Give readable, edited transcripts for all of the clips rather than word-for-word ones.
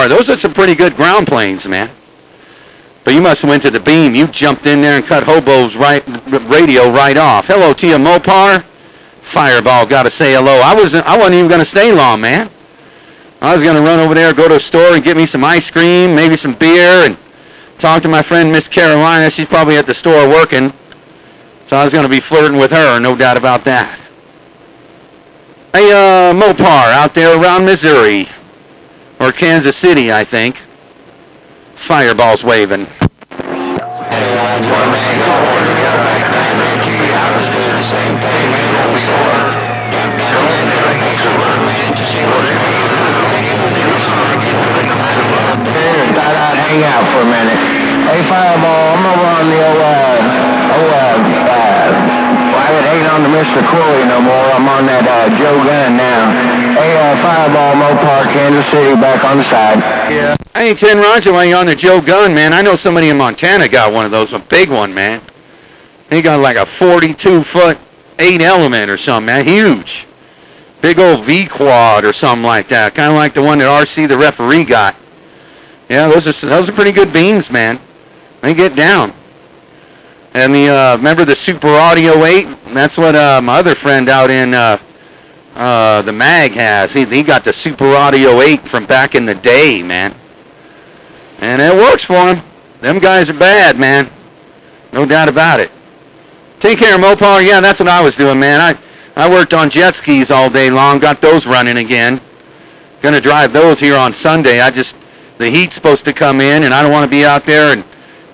Mopar. Those are some pretty good ground planes, man. But you must have went to the beam. You jumped in there and cut Hobo's radio right off. Hello to you, Mopar. Fireball, got to say hello. I wasn't even going to stay long, man. I was going to run over there, go to a store and get me some ice cream, maybe some beer, and talk to my friend Miss Carolina. She's probably at the store working. So I was going to be flirting with her, no doubt about that. Hey, Mopar, out there around Missouri. Or Kansas City, I think. Fireball's waving. Hang out for a minute. Hey, Fireball, I'm over on the I ain't on the Mr. Quilly no more. I'm on that Joe Gunn now. Hey, Fireball, Mopar, Kansas City, back on the side. Yeah. Hey, Tin Roger, while you're on the Joe Gunn, man, I know somebody in Montana got one of those, a big one, man. He got like a 42-foot 8-element or something, man, huge. Big old V-quad or something like that, kind of like the one that RC, the referee, got. Yeah, those are pretty good beams, man. They get down. And remember the Super Audio 8? That's what my other friend out in the mag has. He got the Super Audio 8 from back in the day, man. And it works for him. Them guys are bad, man. No doubt about it. Take care, Mopar. Yeah, that's what I was doing, man. I worked on jet skis all day long. Got those running again. Gonna drive those here on Sunday. The heat's supposed to come in, and I don't want to be out there in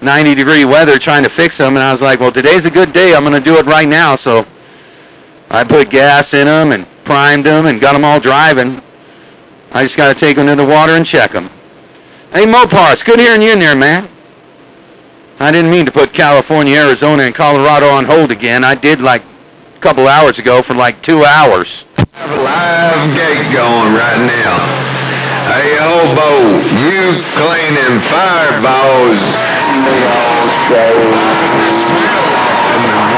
90-degree weather trying to fix them. And I was like, well, today's a good day. I'm going to do it right now. So I put gas in them and primed them and got them all driving. I just got to take them to the water and check them. Hey, Mopar, it's good hearing you in there, man. I didn't mean to put California, Arizona, and Colorado on hold again. I did like a couple hours ago for like 2 hours. I have a live gate going right now. Hey, Hobo, you cleaning fireballs. When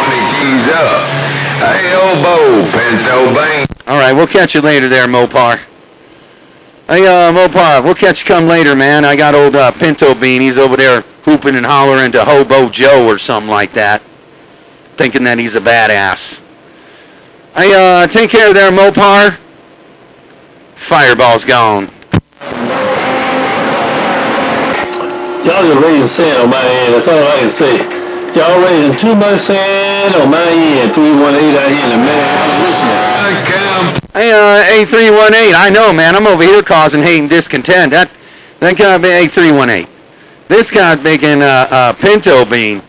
he keys up. Hey, Hobo, Pinto Bean. All right, we'll catch you later there, Mopar. Hey, Mopar, we'll catch you come later, man. I got old Pinto Bean. He's over there hooping and hollering to Hobo Joe or something like that, thinking that he's a badass. Hey, take care there, Mopar. Fireball's gone. Y'all just raising sand on my end, that's all I can say. Y'all raising too much sand on my end, 318 out here in the man. Hey, A318, I know, man, I'm over here causing hate and discontent. That can't be A318. This guy's making Pinto Bean.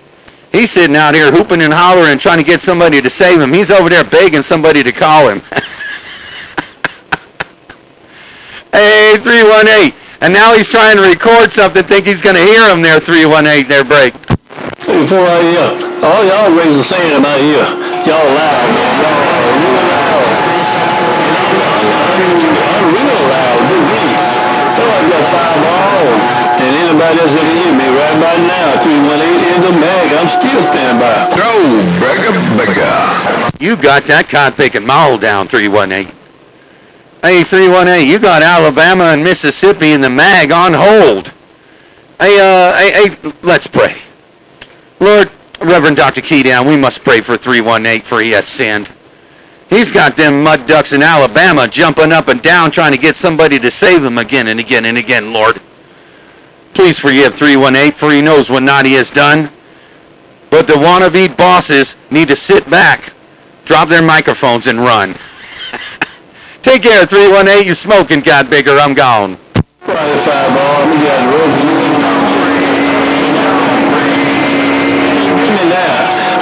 He's sitting out here hooping and hollering, trying to get somebody to save him. He's over there begging somebody to call him. Hey, 318. And now he's trying to record something, think he's going to hear him there, 318, there, break. Hey, before I hear, all y'all raising sand in my ear. Y'all loud, man. Y'all real loud. I'm real loud, do me. So I got Fireball, and anybody else that can hear me right about now, 318 in the mag, I'm still standing by. Throw, bigger. You got that cod-picking maul down, 318. Hey, 318, you got Alabama and Mississippi in the mag on hold. Hey, let's pray. Lord, Reverend Dr. Keydown, we must pray for 318 for he has sinned. He's got them mud ducks in Alabama jumping up and down trying to get somebody to save him again and again and again, Lord. Please forgive 318, for he knows what not he has done. But the wannabe bosses need to sit back, drop their microphones, and run. Take care, 318. You smoking, God bigger. I'm gone. Fireball, we got the road.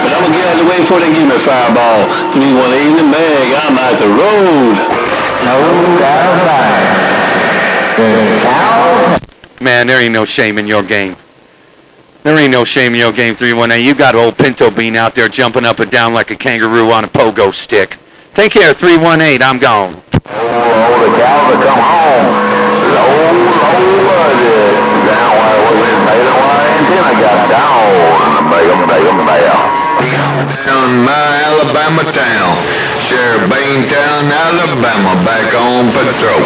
But I'm going to get out of the way before they give me a Fireball. 318 in the mag. I'm out the road. No, man, there ain't no shame in your game. There ain't no shame in your game, 318. You got old Pinto Bean out there jumping up and down like a kangaroo on a pogo stick. Take care, 318. I'm gone. Oh, the cows have come home. Low budget. Down where it was in Beta wire antenna got down. Down my Alabama town. Sheriff Beantown, Alabama, back on patrol.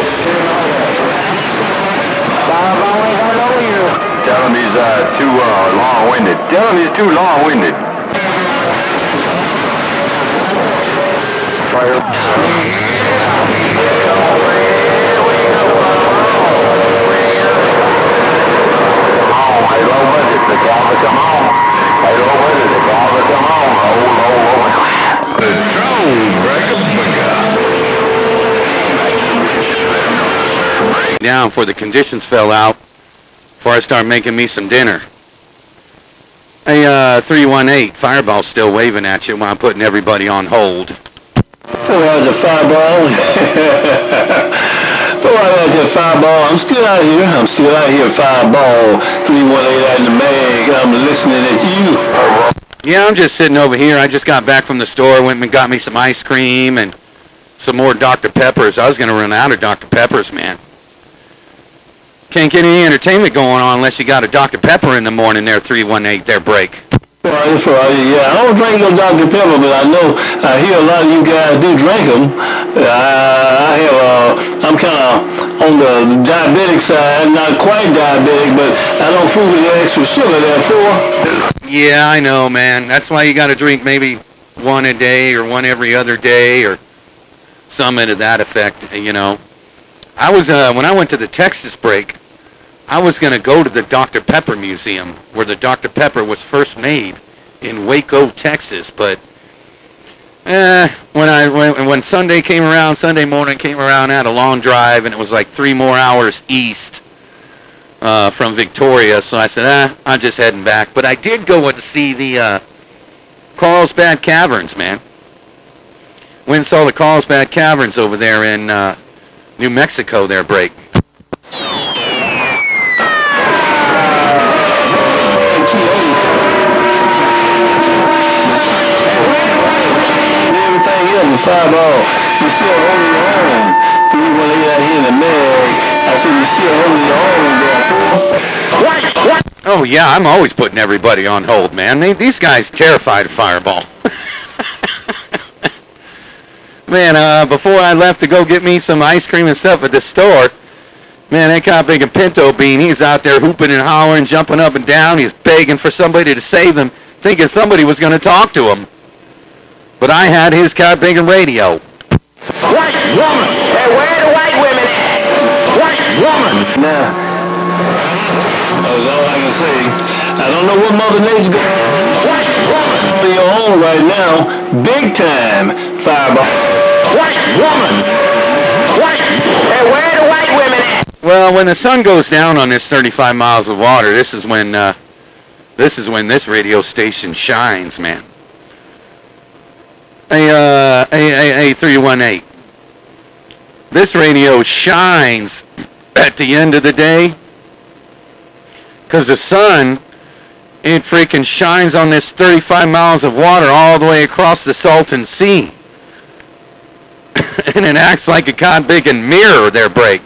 Fireball ain't gonna know you. Tell him he's too long-winded. Tell him he's too long-winded. Hey, low budget, the Calvin, come on. Hey, low budget, the Calvin, come on. The drone breaker. Down before the conditions fell out, before I started making me some dinner. Hey, 318, Fireball's still waving at you while I'm putting everybody on hold. So how's the Fireball? So how's the Fireball? I'm still out here, Fireball. 318 out in the mag. I'm listening at you. Yeah, I'm just sitting over here. I just got back from the store, went and got me some ice cream and some more Dr. Peppers. I was going to run out of Dr. Peppers, man. Can't get any entertainment going on unless you got a Dr. Pepper in the morning there, 318, their break. Well, yeah, I don't drink no Dr. Pepper, but I hear a lot of you guys do drink them. I'm kind of on the diabetic side, not quite diabetic, but I don't fool with the extra sugar therefore. Yeah, I know, man. That's why you got to drink maybe one a day or one every other day or something to that effect, you know. I was, when I went to the Texas break, I was going to go to the Dr. Pepper Museum where the Dr. Pepper was first made in Waco, Texas. But when Sunday morning came around, I had a long drive, and it was like 3 more hours east from Victoria. So I said, I'm just heading back. But I did go to see the Carlsbad Caverns, man. Went and saw the Carlsbad Caverns over there in New Mexico, their break. Fireball, you still holding your own. 318 out here in the mag. I said you still holding your own there. What? Oh yeah, I'm always putting everybody on hold, man. These guys terrified of Fireball. Man, before I left to go get me some ice cream and stuff at the store, man, that guy big Pinto Bean, he's out there hooping and hollering, jumping up and down. He's begging for somebody to save him, thinking somebody was going to talk to him. But I had his Carpenter radio. White woman! Hey, where the white women at? White woman! Now, that's all I can say. I don't know what Mother Nature's going. White woman! On your own right now, big time, Fireball. White woman! White! Hey, where the white women at? Well, when the sun goes down on this 35 miles of water, this is when this radio station shines, man. Hey, 318. This radio shines at the end of the day because the sun, it freaking shines on this 35 miles of water all the way across the Salton Sea. And it acts like a big mirror, their break.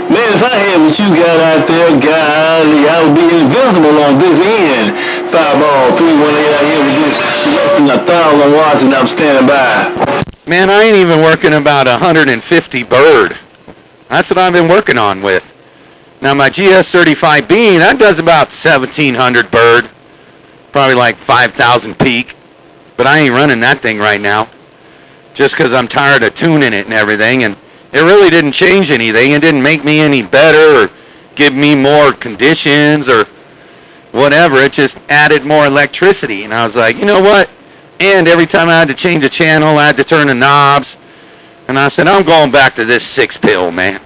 Man, if I had what you got out there, golly, I would be invincible on this end. Fireball, 318 out here with this less than 1,000 watts, and I'm standing by. Man, I ain't even working about 150 bird. That's what I've been working on with. Now my GS35B, that does about 1,700 bird. Probably like 5,000 peak. But I ain't running that thing right now. Just because I'm tired of tuning it and everything. And it really didn't change anything. It didn't make me any better or give me more conditions or whatever. It just added more electricity. And I was like, you know what? And every time I had to change a channel, I had to turn the knobs. And I said, I'm going back to this 6-pill, man.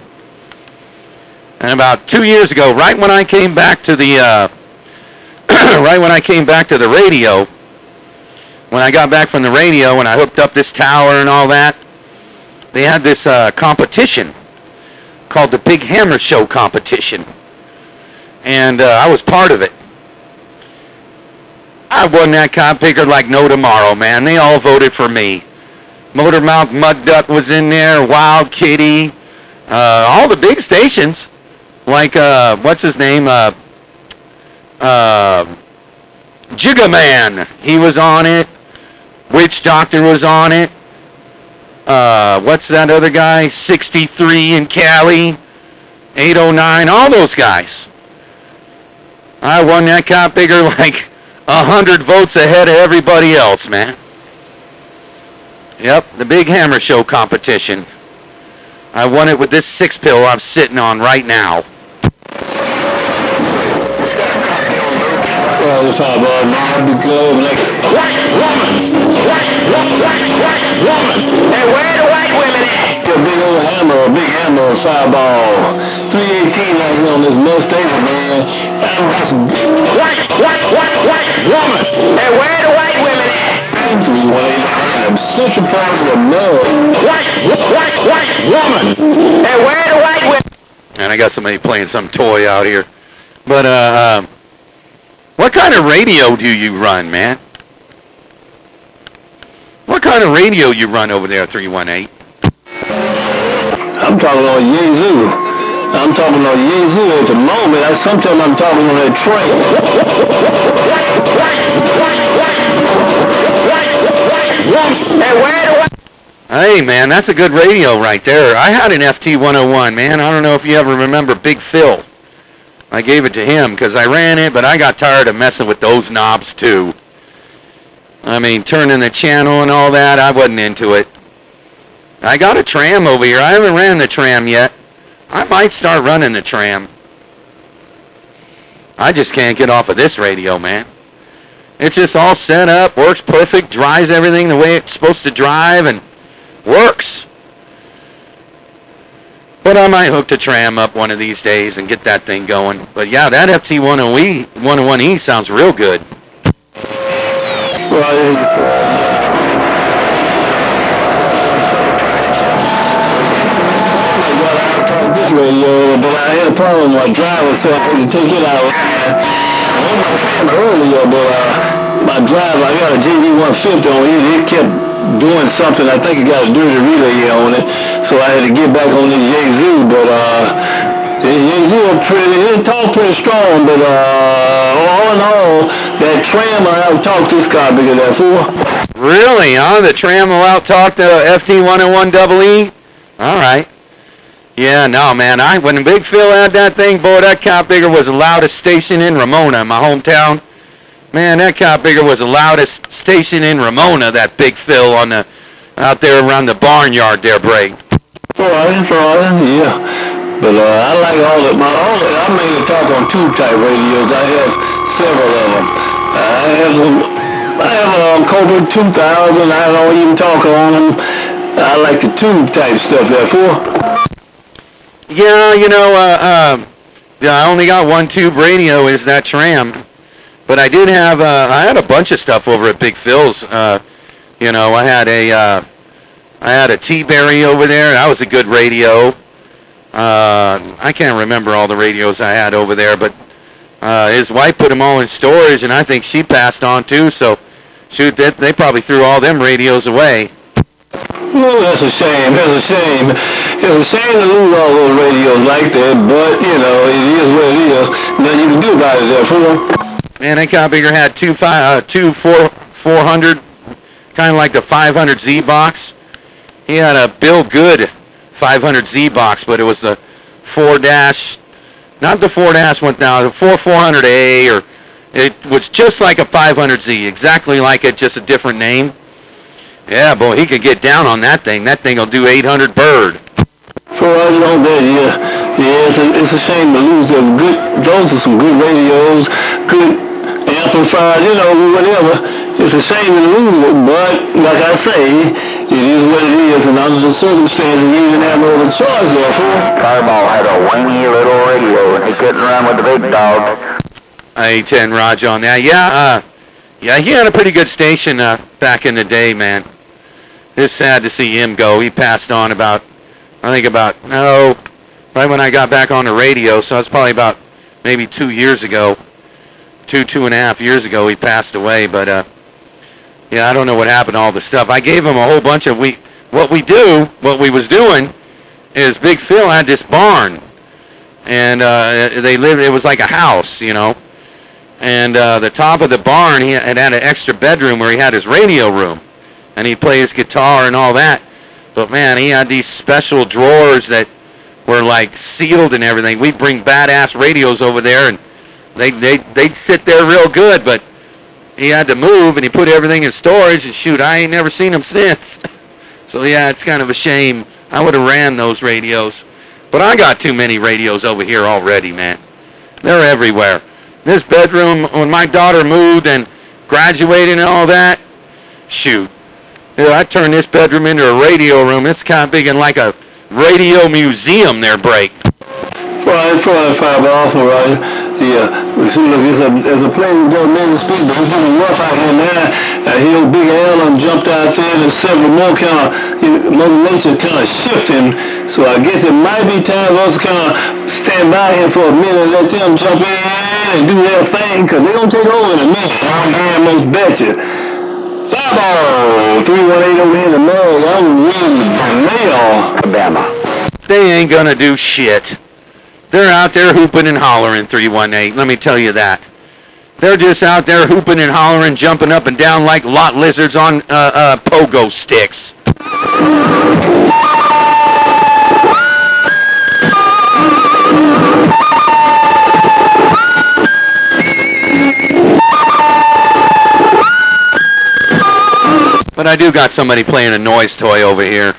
And about 2 years ago, right when I came back to the radio, when I got back from the radio and I hooked up this tower and all that, they had this competition called the Big Hammer Show competition. And I was part of it. I won that competition like no tomorrow, man. They all voted for me. Motormouth Mud Duck was in there, Wild Kitty, all the big stations Like, what's his name? Jigga Man. He was on it. Witch Doctor was on it. What's that other guy? 63 in Cali. 809. All those guys. I won that cop bigger like 100 votes ahead of everybody else, man. Yep, the Big Hammer Show competition. I won it with this 6-pill I'm sitting on right now. Well, it's all about now because like white woman. Hey, where the white women at? A big old hammer, a big hammer, fireball. 318 out here on this North Station, man. And that's white woman. Hey, where the white women at? 318, Central Park of the Mud. White woman. Hey, where the white women? And I got somebody playing some toy out here. But, what kind of radio do you run, man? What kind of radio you run over there, 318? I'm talking on Yazoo. I'm talking on Yazoo at the moment. Sometimes I'm talking on that train. Hey, man, that's a good radio right there. I had an FT101, man. I don't know if you ever remember Big Phil. I gave it to him because I ran it, but I got tired of messing with those knobs, too. I mean, turning the channel and all that, I wasn't into it. I got a tram over here. I haven't ran the tram yet. I might start running the tram. I just can't get off of this radio, man. It's just all set up, works perfect, drives everything the way it's supposed to drive, and works. But I might hook the tram up one of these days and get that thing going. But yeah, that FT101E sounds real good. Radio, but I had a problem with my driver, so I had to take it out. I was my camera earlier, but my driver, I got a JV150 on it. It kept doing something. I think it got a dirty relay on it, so I had to get back on this Yazoo. But this Yazoo it talked pretty strong. But all in all, that tram I out-talked this car bigger than that for. Really, huh? The tram will out-talk the FT101EE? All right. Yeah, no, man. When Big Phil had that thing, boy, that cop bigger was the loudest station in Ramona, my hometown. Man, that cop bigger was the loudest station in Ramona, that Big Phil out there around the barnyard there, Bray. Yeah. But I like I mainly talk on tube-type radios. I have several of them. I have Cobra 2000. I don't even talk on them. I like the tube-type stuff, therefore. Yeah, I only got one tube radio, is that tram. But I did have, I had a bunch of stuff over at Big Phil's. I had a T-Berry over there. That was a good radio. I can't remember all the radios I had over there, but his wife put them all in storage, and I think she passed on too. So, shoot, they probably threw all them radios away. Well, that's a shame. It's a shame to lose all those radios like that, but, it is what it is. Nothing you can do about it, therefore. Man, that cop bigger had two 400, kind of like the 500Z box. He had a Bill Good 500Z box, but it was the not the 4-1000, the 4400A, or it was just like a 500Z, exactly like it, just a different name. Yeah, boy, he could get down on that thing. That thing will do 800 bird. For us, it's a shame to lose those are some good radios, good amplifiers, whatever. It's a shame to lose it, but like I say, it is what it is, and under the circumstances, you didn't have no other choice, therefore. Fireball had a wingy little radio, and he couldn't run with the big dog. A10 Raj on that. Yeah, he had a pretty good station back in the day, man. It's sad to see him go. He passed on right when I got back on the radio, so that's probably about maybe 2 years ago. 2.5 years ago, he passed away, but I don't know what happened to all the stuff. I gave him a whole bunch of, what we was doing is Big Phil had this barn And they lived, it was like a house, you know. And the top of the barn, he had an extra bedroom where he had his radio room. And he'd play his guitar and all that. But man, he had these special drawers that were like sealed and everything. We'd bring badass radios over there, and they'd sit there real good, but he had to move, and he put everything in storage, and shoot, I ain't never seen him since. So yeah, it's kind of a shame. I would have ran those radios. But I got too many radios over here already, man. They're everywhere. This bedroom, when my daughter moved and graduated and all that, shoot. I turned this bedroom into a radio room. It's kind of big and like a radio museum there, Break. Well, it's probably $5 for right. Yeah, see, look, there's a place that does major speed, but it's getting rough out here now. Here, Big Al jumped out there, and several more Mother Nature kind of shifting. So I guess it might be time for us to kind of stand by here for a minute and let them jump in and do their thing, because they're going to take over in a minute. I damn most bet you. Fireball 318 over here in the mail. I'm really Alabama. They ain't gonna do shit. They're out there hooping and hollering, 318. Let me tell you that. They're just out there hooping and hollering, jumping up and down like lot lizards on pogo sticks. But I do got somebody playing a noise toy over here.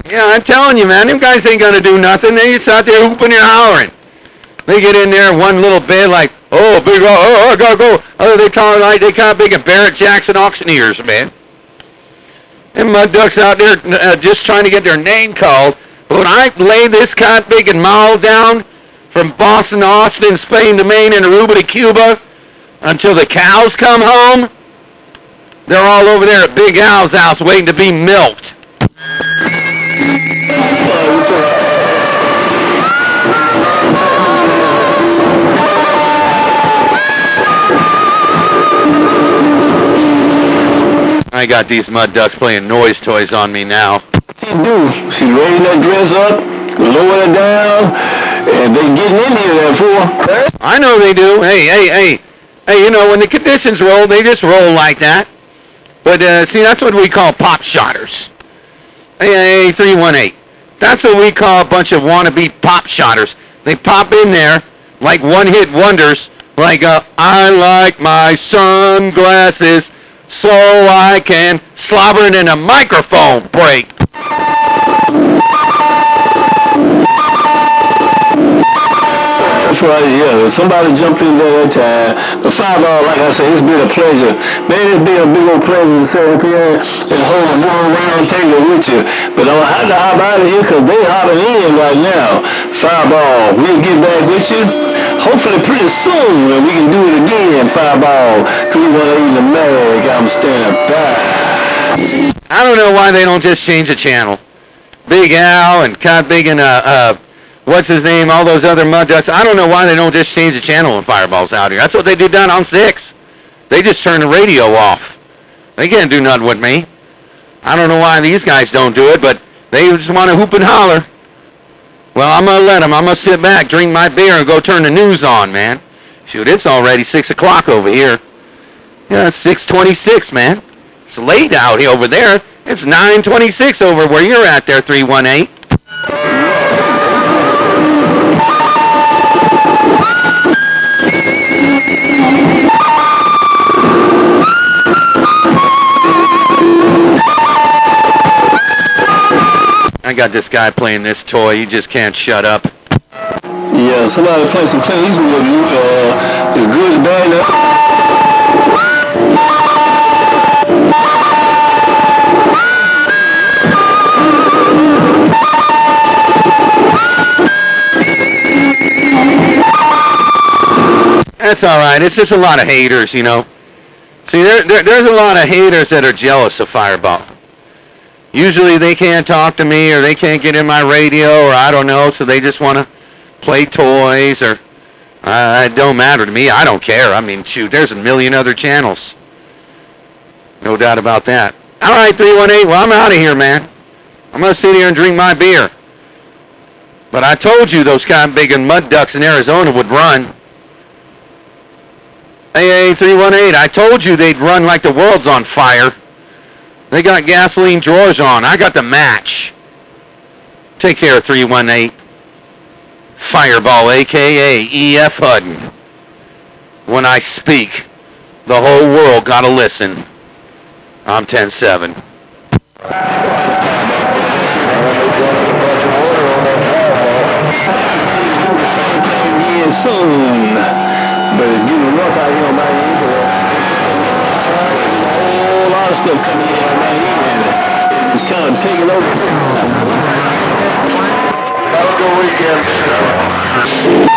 Yeah, I'm telling you, man, them guys ain't gonna do nothing. They just out there hooping and hollering. They get in there one little bit like, oh, big, I gotta go. Oh, they kind of big at Barrett Jackson auctioneers, man. Them mud ducks out there just trying to get their name called. But when I lay this kind of big and mile down from Boston to Austin, Spain to Maine, and Aruba to Cuba until the cows come home, they're all over there at Big Al's house waiting to be milked. I got these mud ducks playing noise toys on me now. They do. She raising that dress up, lower it down, and they getting in here there for. I know they do. Hey, you know, when the conditions roll, they just roll like that. But, see, that's what we call pop shotters. Hey, 318. That's what we call a bunch of wannabe pop shotters. They pop in there like one-hit wonders, like, I like my sunglasses so I can slobber it in a microphone break. That's right, yeah. Somebody jumped in there that time. The Fireball, like I said, it's been a pleasure. Man, it's been a big old pleasure to sit up here and hold a little round table with you. But I'm going to hop out of here because they're hopping in right now. Fireball, we'll get back with you. Hopefully pretty soon, and we can do it again, Fireball. 318 the mag, I'm standing by. I don't know why they don't just change the channel. Big Al and Cod Big and what's his name, all those other mud ducks. I don't know why they don't just change the channel when Fireball's out here. That's what they did down on 6. They just turn the radio off. They can't do nothing with me. I don't know why these guys don't do it, but they just want to hoop and holler. Well, I'm going to let them. I'm going to sit back, drink my beer, and go turn the news on, man. Shoot, it's already 6 o'clock over here. Yeah, it's 6:26, man. It's late out here over there. It's 9:26 over where you're at there, 318. I got this guy playing this toy. He just can't shut up. Yeah, somebody play some Clint Eastwood with you. The good, bad, That's all right. It's just a lot of haters, you know. See, there's a lot of haters that are jealous of Fireball. Usually they can't talk to me, or they can't get in my radio, or I don't know, so they just want to play toys, or it don't matter to me. I don't care. I mean, shoot, there's a million other channels. No doubt about that. All right, 318, well, I'm out of here, man. I'm going to sit here and drink my beer. But I told you those kind of big mud ducks in Arizona would run. AA 318, I told you they'd run like the world's on fire. They got gasoline drawers on. I got the match. Take care, 318. Fireball, a.k.a. E.F. Hutton. When I speak, the whole world got to listen. I'm 10-7. Soon, but it's getting rough out here on my end. A whole lot of stuff coming in on my end. It's kind of taking over. Have a good weekend.